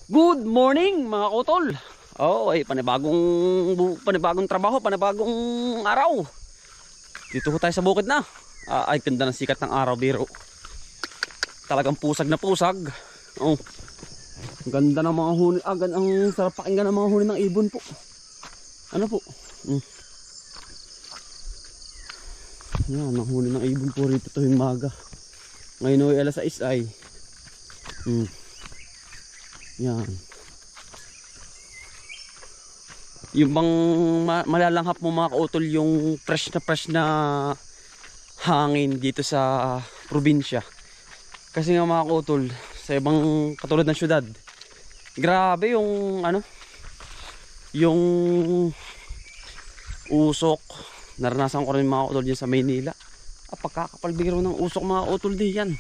Good morning mga kutol. Oh, ay panibagong trabaho, panibagong araw. Dito ho tayo sa bukid na. Ay ganda ng sikat ng araw, biro. Talagang pusag na pusag. Oh. Ang ganda ng mga huni, ang sarap pakinggan ng mga huni ng ibon po. Ano po? Yan, ang huni ng ibon po rito tuwing maga. Ngayon ay alas 6 ay. Yan. Yung bang malalanghap mo mga kautol yung fresh na hangin dito sa probinsya. Kasi nga mga kautol, sa ibang katulad ng syudad, grabe yung yung usok. Naranasan ko rin mga kautol dyan sa Maynila. Pagkakapalbiro ng usok mga kautol diyan.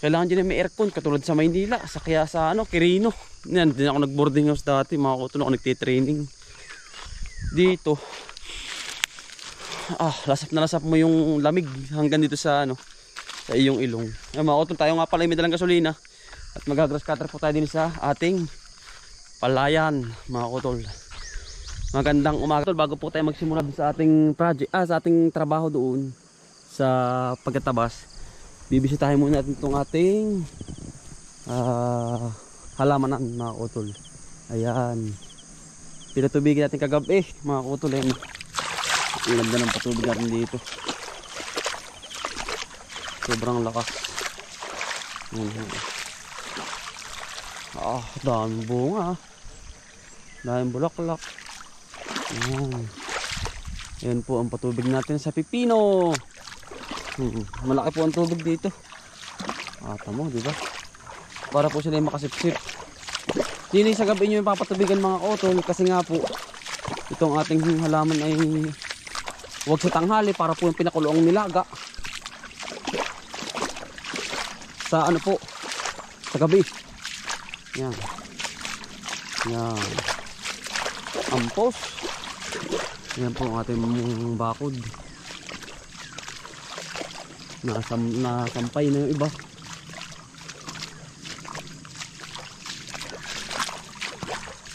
Kailangan din may aircon katulad sa Maynila, kaya sa Quirino. Yan, din ako nag-boarding house dati, mga kautol, ako nagtitraining. Dito, lasap na lasap mo yung lamig hanggang dito sa sa iyong ilong. Yan mga kautol, tayo nga pala may dalang gasolina at magagrass cutter po tayo din sa ating palayan, mga kautol. Magandang umaga bago po tayo magsimula sa ating project, sa ating trabaho doon sa pagtatabas. Bibisitahin muna natin itong ating halamanan mga kautol. Ayan. Pinatubigin natin kagabi mga kautol. Ayan. Ang ganda ng patubig natin dito. Sobrang lakas. Daming bunga. Daming bulaklak. Ayan. Ayan po ang patubig natin sa pipino. Malaki po ang tubig dito. Tamo, di ba? Para po sila makasipsip. Hindi sa gabi nyo yung papatubigan mga kautol, kasi nga po itong ating halaman ay huwag sa tanghali para po yung pinakuloong nilaga sa po sa gabi. Yan. Yan. Ampos. Yan po ang ating bakod. Nasampay na yung iba.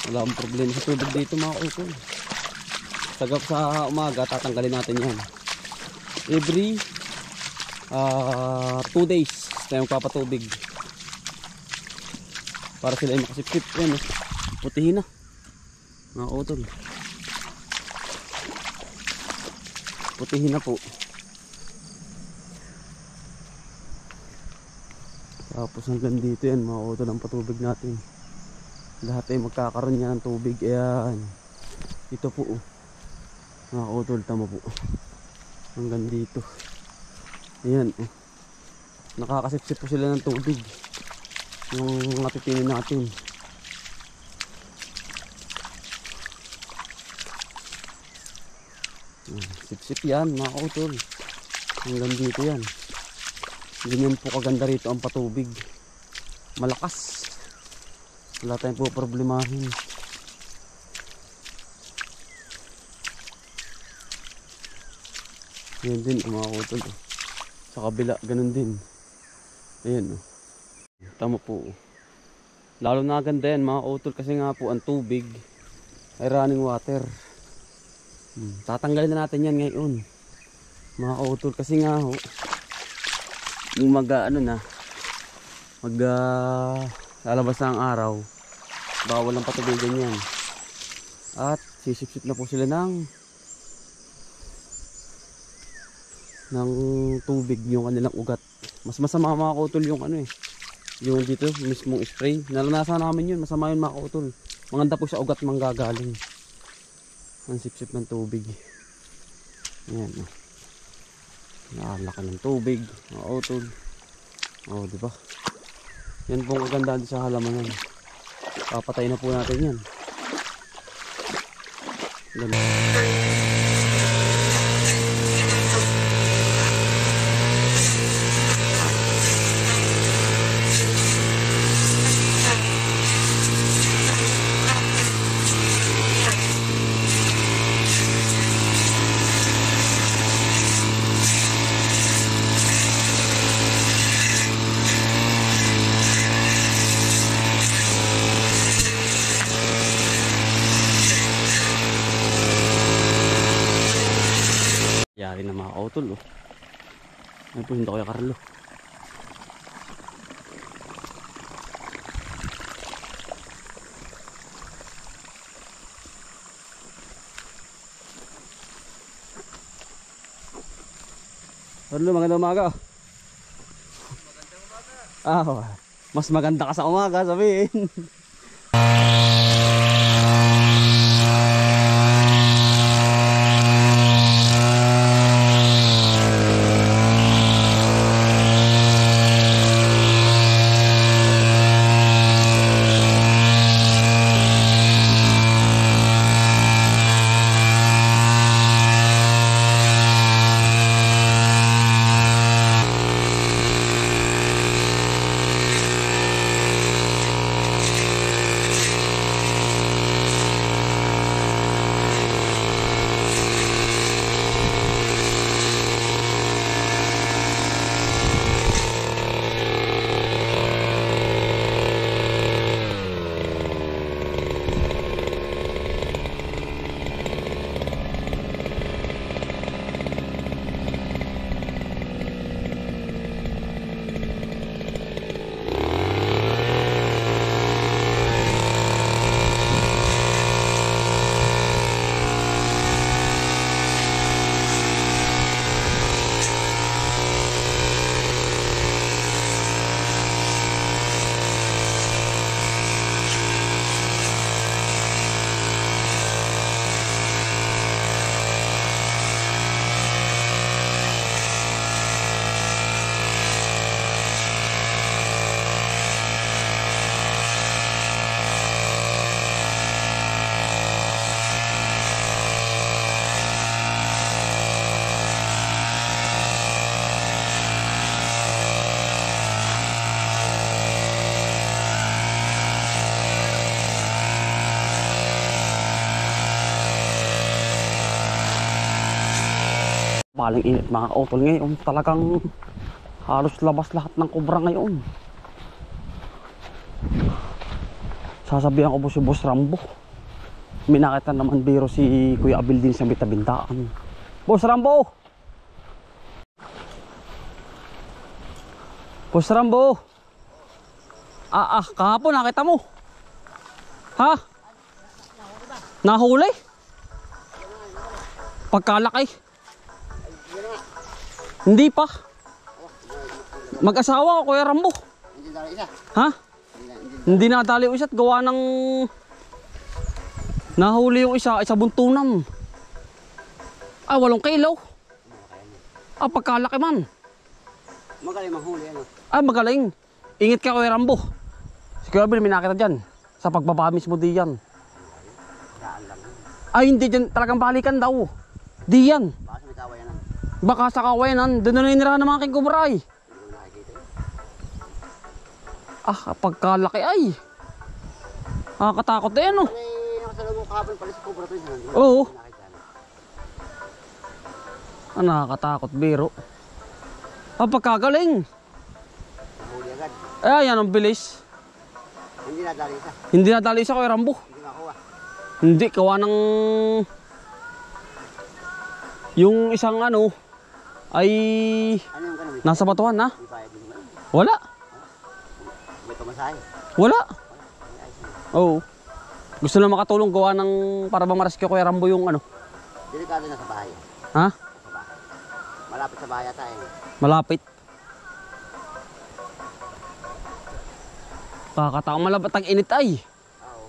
Wala akong problema sa tubig dito mga kautol. Sagap sa umaga tatanggalin natin yan. Every 2 days tayo magpapatubig para sila ay makasipsip. Yan, putihin na mga kautol. Putihin na po. Tapos hanggang dito yan mga kautol ang patubig natin. Lahat ay magkakaroon niya ng tubig. Ayan. Ito po mga kautol, tama po. Hanggang dito. Ayan. Nakakasipsip po sila ng tubig. Yung mga pipino natin. Sipsip yan mga kautol. Hanggang dito yan. Ganyan po kaganda rito ang patubig. Malakas. Wala tayong po problemahin. Yan din mga kautol. Sa kabila ganun din. Ayan tama po. Lalo na ganda yan mga kautol, kasi nga po ang tubig ay running water. Tatanggalin na natin yan ngayon mga kautol, kasi nga yung lalabas na ang araw, bawal ang patubigan yan. At sisipsip na po sila ng tubig yung kanilang ugat. Mas masama mga kautol yung yung dito mismong spray. Naranasan namin yun, masama yun mga kautol. Maganda po sa ugat manggagaling ang sipsip ng tubig. Ayan nakalaki ng tubig mga kautol. Diba? Yan pong kagandahan sa halaman yan. Papatay na po natin yan. Ganun. Dali na mga kautol oh. Ay po, hindi Kuya Carlo. Carlo, magandang umaga. Magandang umaga. Mas maganda ka sa umaga, sabihin. Paling init mga kautol ngayon. Talagang halos labas lahat ng kubra ngayon. Sasabihan ko po si Boss Rambo. May nakita naman biro si Kuya Abil din sa bitabintaan. Boss Rambo! Boss Rambo! Kahapon nakita mo? Ha? Nahuli? Pagkalaki? Hindi pa. Mag-asawa ko, Kuya Rambo. Hindi dali isa. Ha? Hindi nadali yung isa't gawa ng nahuli yung isa buntunan. 8 kilo. Pagkalaki man. Magaling manghuli ano. Magaling. Ingit ka, Kuya Rambo. Si Kuya Bill may nakita dyan. Sa pagbabamis mo diyan. Hindi dyan. Talagang balikan daw. Diyan. Baka sa may kawayanan. Baka sa kawayanan. Doon na ninirahan ng mga king kubra ay. Hindi ko nakikita Pagkalaki ay. Nakakatakot din ano. May nakasalubong kahapon pala si Cobra Prince. Oo. Nakakatakot biro. Pagkagaling. Nahuli agad. Yan ang bilis. Hindi nadali isa. Hindi nadali isa, Kuya Rambo. Hindi makuha. Hindi, kawa ng yung isang ano ay Ano yung kanami? nasa batuhan ha? May bayad din ba? Wala. May pamasahe. Wala. Oo. Gusto na makatulong gawa ng para bang ma-rescue Kuya Rambo yung ano. Delikado na sa bahay. Ha? Sa bahay. Malapit sa bahay ata eh. Malapit. Kakataong malabat ang init ay. Oo.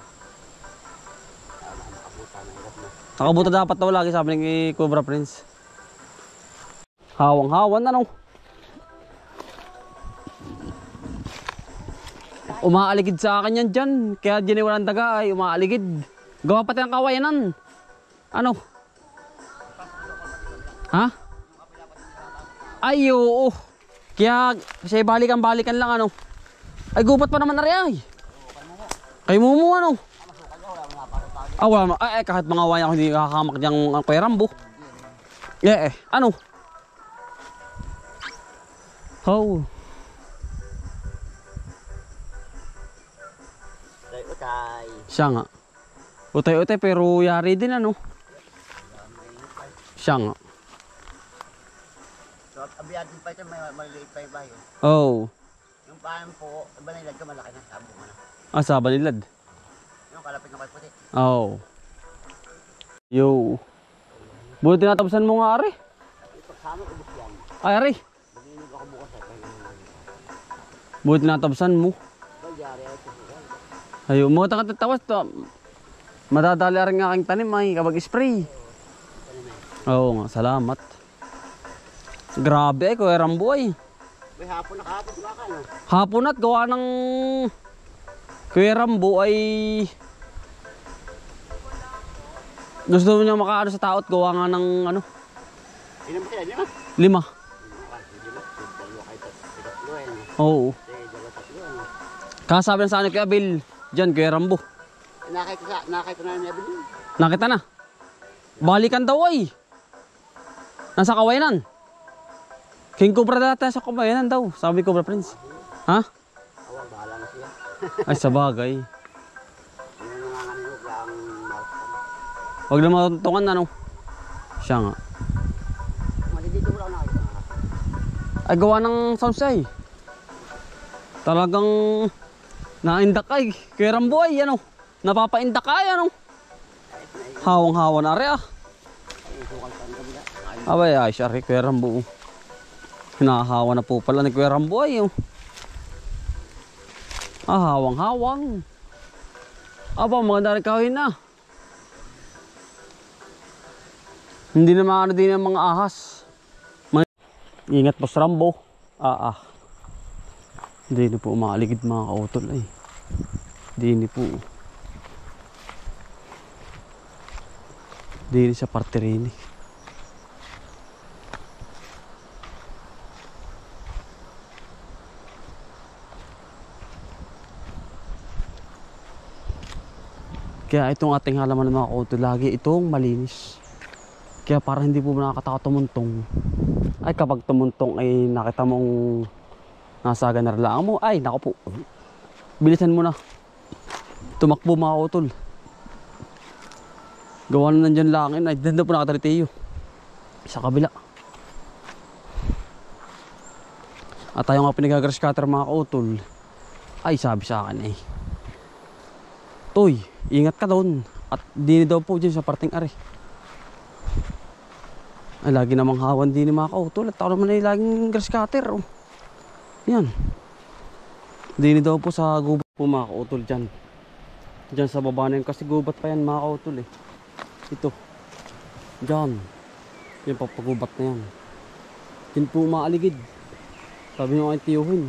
Nakabuta na hirap na. Nakabuta dapat daw lagi sabi ni Cobra Prince. Hawang-hawan ano. Umaaligid sa akin yan dyan. Kaya dyan walang daga ay umaaligid. Gawa pati ng kawayanan. Ano? Ha? Ay oo. Kaya kasi balikan lang ano. Ay gupat pa naman na rin ay. Kay Mumu ano. Wala naman. Kahit mga waya ko hindi kakamak diyang Kuya Rambo. Ano? How? Utay. Siya nga. Utay-utay pero yari din ano. Siya nga. So, abiyadin pa ito, may maliliit pa yung bahay. Oh. Yung paan po, iba na ilag ka, malaki na, sabo mo na. Ah, sa Banilad. Yung kalapit na kay puti. Oh. Yo. Buti tinatapusan mo nga, Ari. Ito, sana ubos yan. Ay, Ari. Maglinig ako bukas at Buti tinatapusan mo. balyari ay susukan. Ayun, mo takatatawas to. Madadali rin ang aking tanim ay kapag spray. Oo nga, salamat. Grabe Kuya Rambo ay. May hapon na kahapon, baka no? Hapon at gawa ng Kuya Rambo ay gusto niya makaano sa tao at gawa nga ng ano, Ilan ba sila? 5? 5. 5. Dalawa kayo tatlo eh. Oo. Dalawa tatlo eh. Kasabi na sa akin kay Abil, dyan Kuya Rambo. Nakita na niya bilhin. Nakita na. Balikan daw ay. Nasa Kawayanan. King Cobra dati sa Kawayanan daw. Sabi Cobra Prince. Ha? Awang, bahala na siya. Ay sa bagay. Yun ang nanganganig lang marathon. Huwag na matutungan ano. Siya nga. Malilito mo lang nakita. Ay gawa ng soundsay. Talagang naindak ay. Kuya Rambo ay ano. Napapaindak ay ano. Hawang-hawa na rin ah. Ay, sukal pa rin kabila. Abay ay siya rin Kuya Rambo. Hinahawa na po pala ni Kuya Rambo ay oh. Ah, hawang-hawang. Aba, maganda rin kawin na. Hindi na maano din ang mga ahas. Ingat po sa Rambo. Hindi na po umaligid mga kautol ay. Hindi na po. Hindi na siya parte rin eh. Kaya itong ating halaman ng mga kautol lagi itong malinis. Kaya para hindi po nakakatakot tumuntong. Ay kapag tumuntong ay nakita mong nasa ganarlaan mo, ay naku po. Bilisan mo na. Tumakbo mga kautol. Gawa na nandyan langin. Ay dito po nakataritiyo. Sa kabila. At tayo nga pinagagrass cutter mga kautol. Ay sabi sa akin eh. Toy, ingat ka doon. At dini daw po dyan sa parting ari. Ay lagi namang hawan din ni mga kautol. At ako naman ay laging grass cutter. Oh. Yan. Dini daw po sa gubat po mga kautol dyan. Dyan sa baba na yun. Kasi gubat pa yan mga kautol eh. Ito. Dyan. Yung papagubat na yan. Yan po maaligid. Sabi nyo kayo tiyuhin.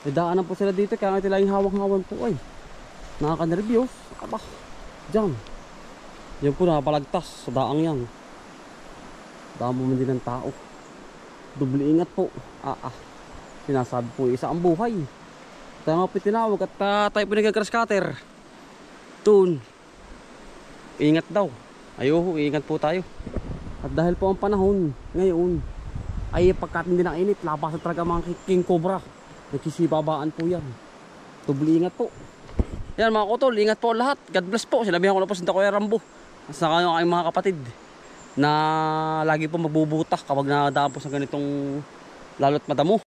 Daanan po sila dito. Kaya nga laging hawang-hawan po ay. Nakaka-nervyos. Aba. Dyan. Yan po nakapalagtas sa daang yan. Damo man din ng tao. Doble ingat po. Sinasabi po isa ang buhay. Tayo nga po tinawag at tayo po nag-grass cutter. Tun. Ingat daw. Ayuho, ingat po tayo. At dahil po ang panahon ngayon ay pagkatindi ng init, labasan talaga mga king cobra. Nagsisibabaan po yan. Doble ingat po. Yan mga kutol, ingat po lahat. God bless po. Sinabihan ko na po sa Kuya Rambo. Sa kayong mga kapatid na lagi po magbubutak kapag nakadaan po sa ganitong lalo't madamo.